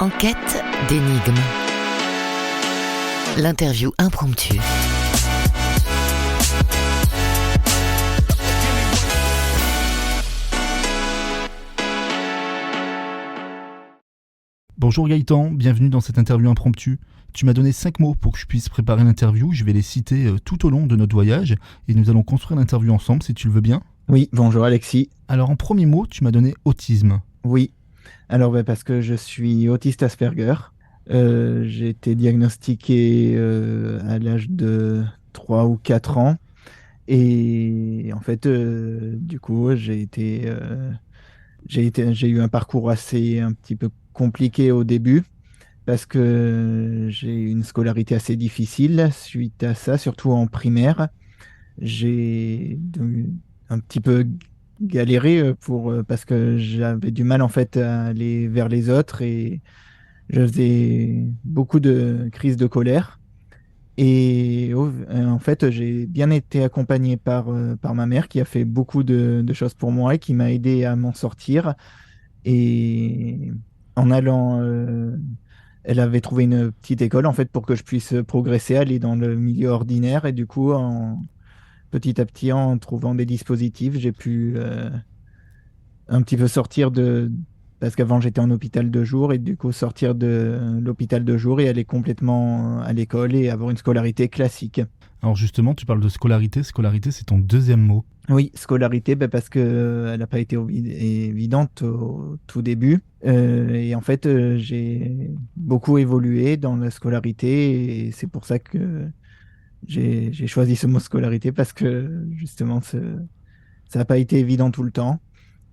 En quête d'énigmes. L'interview impromptue. Bonjour Gaëtan, bienvenue dans cette interview impromptue. Tu m'as donné 5 mots pour que je puisse préparer l'interview. Je vais les citer tout au long de notre voyage et nous allons construire l'interview ensemble si tu le veux bien. Oui, bonjour Alexis. Alors en premier mot, tu m'as donné autisme. Oui, alors parce que je suis autiste Asperger. J'ai été diagnostiqué à l'âge de 3 ou 4 ans. Et en fait, du coup, j'ai eu un parcours un petit peu compliqué au début parce que j'ai eu une scolarité assez difficile suite à ça, surtout en primaire. Un petit peu galéré parce que j'avais du mal en fait à aller vers les autres et je faisais beaucoup de crises de colère. En fait, j'ai bien été accompagné par ma mère qui a fait beaucoup de choses pour moi et qui m'a aidé à m'en sortir. Et en allant, elle avait trouvé une petite école en fait pour que je puisse progresser, aller dans le milieu ordinaire. Et du coup, petit à petit, en trouvant des dispositifs, j'ai pu un petit peu parce qu'avant j'étais en hôpital de jour et du coup sortir de l'hôpital de jour et aller complètement à l'école et avoir une scolarité classique. Alors justement, tu parles de scolarité. Scolarité, c'est ton deuxième mot. Oui, scolarité, parce que elle n'a pas été évidente au tout début. Et en fait, j'ai beaucoup évolué dans la scolarité et c'est pour ça que j'ai choisi ce mot scolarité parce que justement, ça n'a pas été évident tout le temps.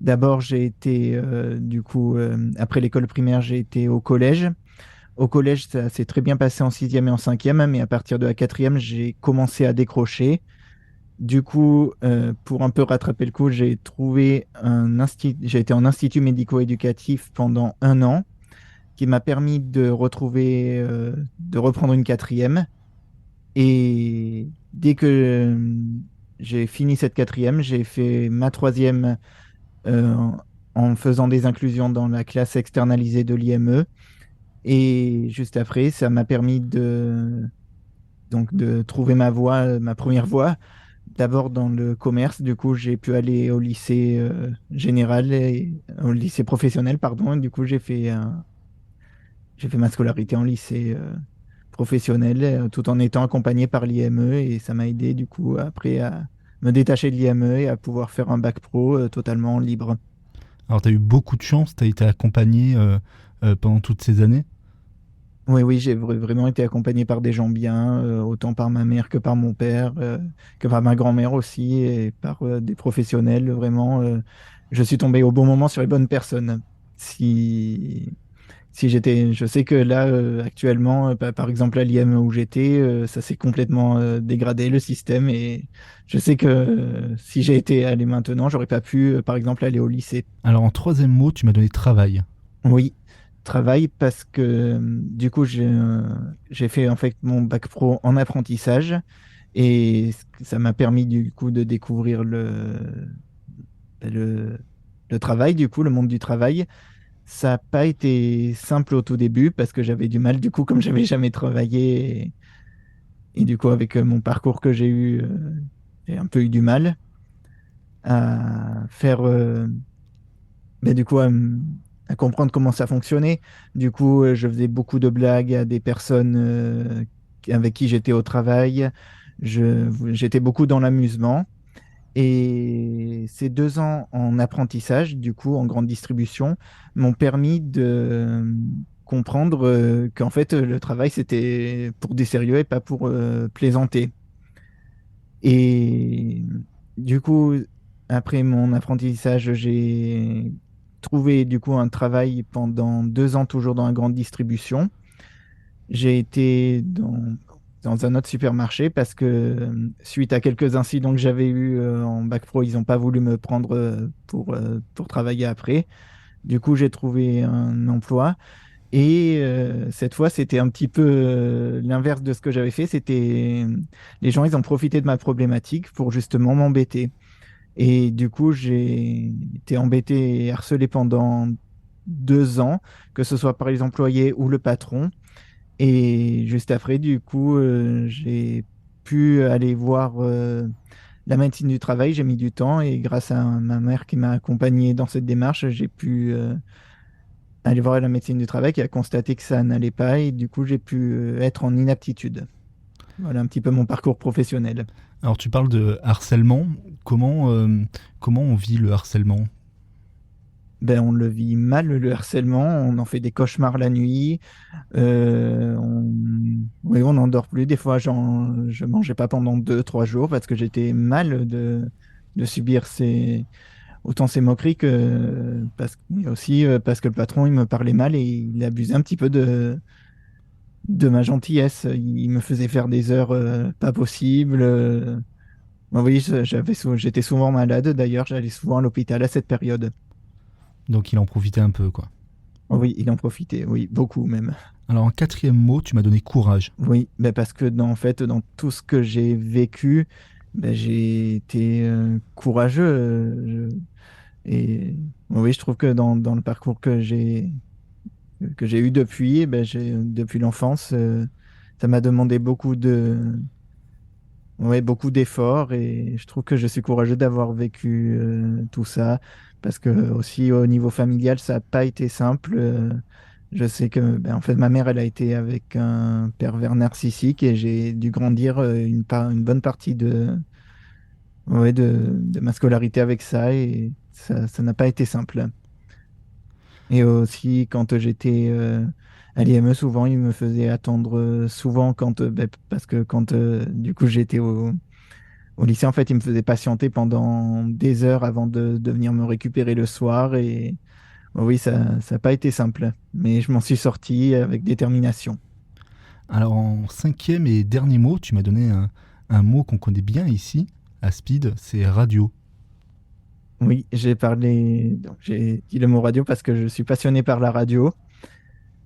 D'abord, j'ai été, après l'école primaire, j'ai été au collège. Au collège, ça s'est très bien passé en sixième et en cinquième, mais à partir de la quatrième, j'ai commencé à décrocher. Du coup, pour un peu rattraper le coup, j'ai été en institut médico-éducatif pendant 1 an, qui m'a permis de reprendre une quatrième. Et dès que j'ai fini cette quatrième, j'ai fait ma troisième euh, en faisant des inclusions dans la classe externalisée de l'IME. Et juste après, ça m'a permis de trouver ma voie, ma première voie. D'abord dans le commerce, du coup, j'ai pu aller au lycée général et au lycée professionnel, pardon. Et du coup, j'ai fait ma scolarité en lycée professionnel tout en étant accompagné par l'IME et ça m'a aidé du coup après à me détacher de l'IME et à pouvoir faire un bac pro totalement libre. Alors tu as eu beaucoup de chance, tu as été accompagné pendant toutes ces années. Oui, oui, j'ai vraiment été accompagné par des gens bien, autant par ma mère que par mon père, que par ma grand-mère aussi, et par des professionnels. Vraiment, je suis tombé au bon moment sur les bonnes personnes. Si, je sais que là, actuellement, par exemple à l'IM où j'étais, ça s'est complètement dégradé le système, et je sais que si j'ai été allé maintenant, j'aurais pas pu, par exemple, aller au lycée. Alors en troisième mot, tu m'as donné travail. Oui, travail parce que du coup j'ai fait en fait mon bac pro en apprentissage et ça m'a permis du coup de découvrir le, le travail, du coup le monde du travail. Ça n'a pas été simple au tout début parce que j'avais du mal du coup comme j'avais jamais travaillé et du coup avec mon parcours que j'ai eu, j'ai un peu eu du mal à faire du coup, à comprendre comment ça fonctionnait. Du coup, je faisais beaucoup de blagues à des personnes avec qui j'étais au travail. J'étais beaucoup dans l'amusement. Et ces 2 ans en apprentissage, du coup, en grande distribution, m'ont permis de comprendre qu'en fait, le travail, c'était pour du sérieux et pas pour plaisanter. Et du coup, après mon apprentissage, j'ai trouvé du coup un travail pendant 2 ans toujours dans la grande distribution. J'ai été dans un autre supermarché parce que suite à quelques incidents que j'avais eus en bac pro, ils n'ont pas voulu me prendre pour travailler après. Du coup, j'ai trouvé un emploi. Et cette fois, c'était un petit peu l'inverse de ce que j'avais fait. Les gens, ils ont profité de ma problématique pour justement m'embêter. Et du coup, j'ai été embêté et harcelé pendant 2 ans, que ce soit par les employés ou le patron. Et juste après, du coup, j'ai pu aller voir la médecine du travail. J'ai mis du temps et grâce à ma mère qui m'a accompagné dans cette démarche, j'ai pu aller voir la médecine du travail qui a constaté que ça n'allait pas et du coup, j'ai pu être en inaptitude. Voilà un petit peu mon parcours professionnel. Alors tu parles de harcèlement. Comment on vit le harcèlement? Ben, on le vit mal, le harcèlement. On en fait des cauchemars la nuit. Oui, on n'en dort plus. Des fois, je mangeais pas pendant 2, 3 jours parce que j'étais mal de subir autant ces moqueries que mais aussi parce que le patron, il me parlait mal et il abusait un petit peu de ma gentillesse. Il me faisait faire des heures pas possibles. Oui, j'étais souvent malade. D'ailleurs, j'allais souvent à l'hôpital à cette période. Donc il en profitait un peu, quoi. Oui, il en profitait. Oui, beaucoup même. Alors en quatrième mot, tu m'as donné courage. Oui, ben parce que en fait, dans tout ce que j'ai vécu, ben j'ai été courageux. Et oui, je trouve que dans le parcours que j'ai eu depuis, ben depuis l'enfance, ça m'a demandé beaucoup d'efforts et je trouve que je suis courageux d'avoir vécu tout ça parce que aussi au niveau familial, ça n'a pas été simple. Je sais que en fait, ma mère, elle a été avec un pervers narcissique et j'ai dû grandir une bonne partie de ma scolarité avec ça et ça n'a pas été simple. Et aussi, quand j'étais à l'IME, souvent, il me faisait attendre souvent parce que quand du coup j'étais au lycée, en fait, il me faisait patienter pendant des heures avant de venir me récupérer le soir. Et oui, ça n'a pas été simple, mais je m'en suis sorti avec détermination. Alors en cinquième et dernier mot, tu m'as donné un mot qu'on connaît bien ici, à Speed, c'est radio. Oui, j'ai dit le mot radio parce que je suis passionné par la radio.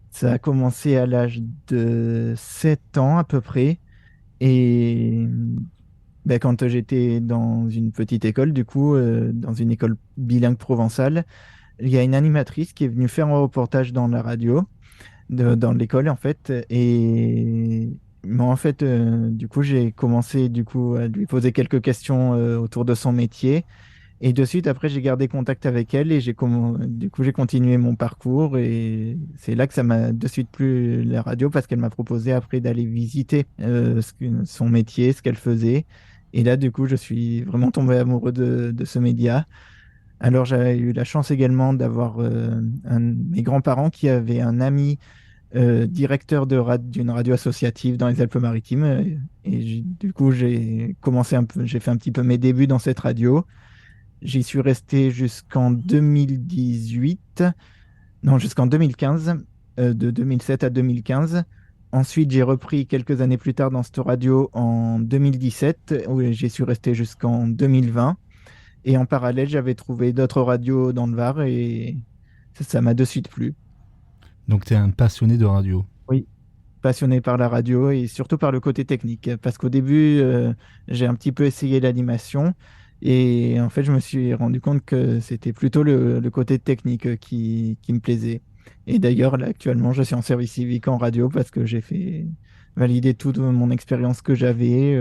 Ça a commencé à l'âge de 7 ans à peu près. Et quand j'étais dans une petite école, du coup, dans une école bilingue provençale, il y a une animatrice qui est venue faire un reportage dans la radio, dans l'école en fait. Et moi, en fait, du coup, j'ai commencé du coup à lui poser quelques questions autour de son métier. Et de suite, après, j'ai gardé contact avec elle et du coup, j'ai continué mon parcours. Et c'est là que ça m'a de suite plu la radio parce qu'elle m'a proposé après d'aller visiter son métier, ce qu'elle faisait. Et là, du coup, je suis vraiment tombé amoureux de ce média. Alors, j'ai eu la chance également d'avoir mes grands-parents qui avaient un ami directeur d'une radio associative dans les Alpes-Maritimes. Et du coup, j'ai fait un petit peu mes débuts dans cette radio. J'y suis resté jusqu'en 2018, non, jusqu'en 2015, de 2007 à 2015. Ensuite, j'ai repris quelques années plus tard dans cette radio en 2017, où j'y suis resté jusqu'en 2020. Et en parallèle, j'avais trouvé d'autres radios dans le Var et ça m'a de suite plu. Donc tu es un passionné de radio. Oui, passionné par la radio et surtout par le côté technique. Parce qu'au début, j'ai un petit peu essayé l'animation et en fait, je me suis rendu compte que c'était plutôt le côté technique qui me plaisait. Et d'ailleurs, là, actuellement, je suis en service civique en radio parce que j'ai fait valider toute mon expérience que j'avais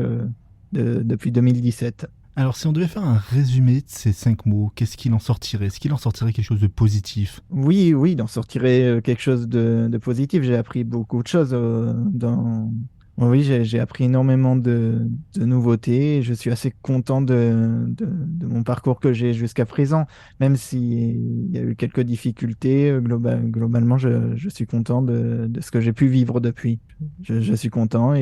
depuis 2017. Alors si on devait faire un résumé de ces 5 mots, qu'est-ce qu'il en sortirait? Est-ce qu'il en sortirait quelque chose de positif? Oui, oui, d'en sortirait quelque chose de positif. J'ai appris beaucoup de choses Oui, j'ai appris énormément de nouveautés. Je suis assez content de mon parcours que j'ai jusqu'à présent, même s'il y a eu quelques difficultés. Globalement, je suis content de ce que j'ai pu vivre depuis. Je suis content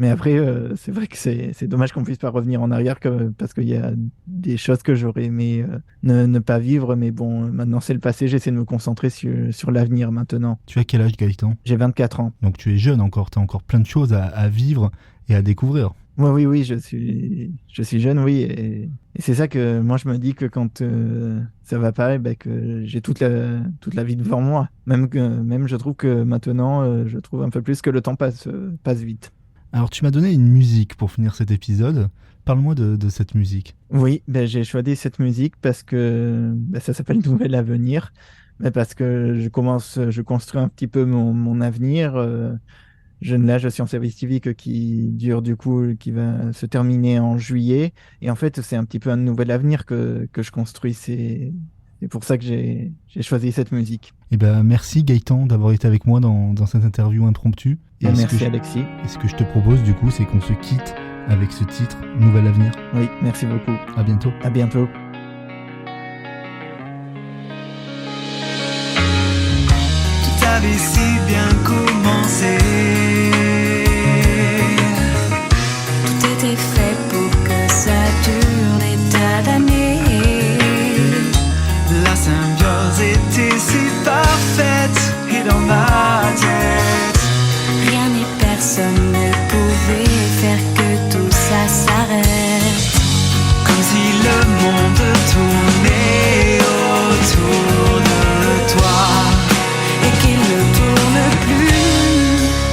mais après, c'est vrai que c'est dommage qu'on puisse pas revenir en arrière parce qu'il y a des choses que j'aurais aimé ne pas vivre. Mais bon, maintenant c'est le passé. J'essaie de me concentrer sur l'avenir maintenant. Tu as quel âge, Gaëtan? J'ai 24 ans. Donc tu es jeune encore, tu as encore plein de choses à vivre et à découvrir. Oui, oui, oui, je suis jeune, oui. Et c'est ça que moi, je me dis que quand ça va pas, eh ben, que j'ai toute la vie devant moi. Même je trouve que maintenant, je trouve un peu plus que le temps passe vite. Alors tu m'as donné une musique pour finir cet épisode. Parle-moi de cette musique. Oui, j'ai choisi cette musique parce que ça s'appelle Nouvelle Avenir. Mais parce que je construis un petit peu mon avenir. Là, je suis en service civique qui dure du coup, qui va se terminer en juillet. Et en fait, c'est un petit peu un nouvel avenir que je construis. C'est pour ça que j'ai choisi cette musique. Et ben merci Gaëtan d'avoir été avec moi dans cette interview impromptue. Bon, merci Alexis. Et ce que je te propose du coup, c'est qu'on se quitte avec ce titre, Nouvel Avenir. Oui, merci beaucoup. À bientôt. À bientôt. Tout avait si bien commencé. Tout était fait pour que ça dure des tas d'années. La symbiose était si parfaite. Et dans ma tête, Rien ni personne ne pouvait faire que tout ça s'arrête. comme si le monde tournait autour de toi. Et qu'il ne tourne plus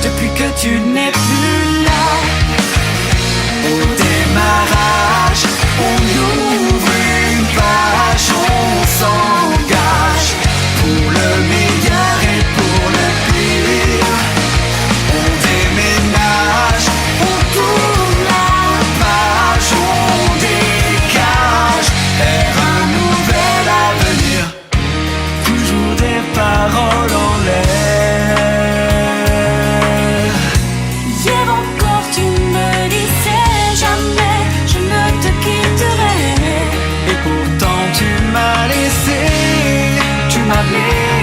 Depuis que tu n'es plus là. Au démarrage, on ouvre une page, on s'engage pour le meilleur et pour le pire. On déménage, on tourne la page, on dégage vers un nouvel avenir. Toujours des paroles en l'air. Hier encore tu me disais jamais je ne te quitterai. Et pourtant tu m'as laissé, tu m'as blessé.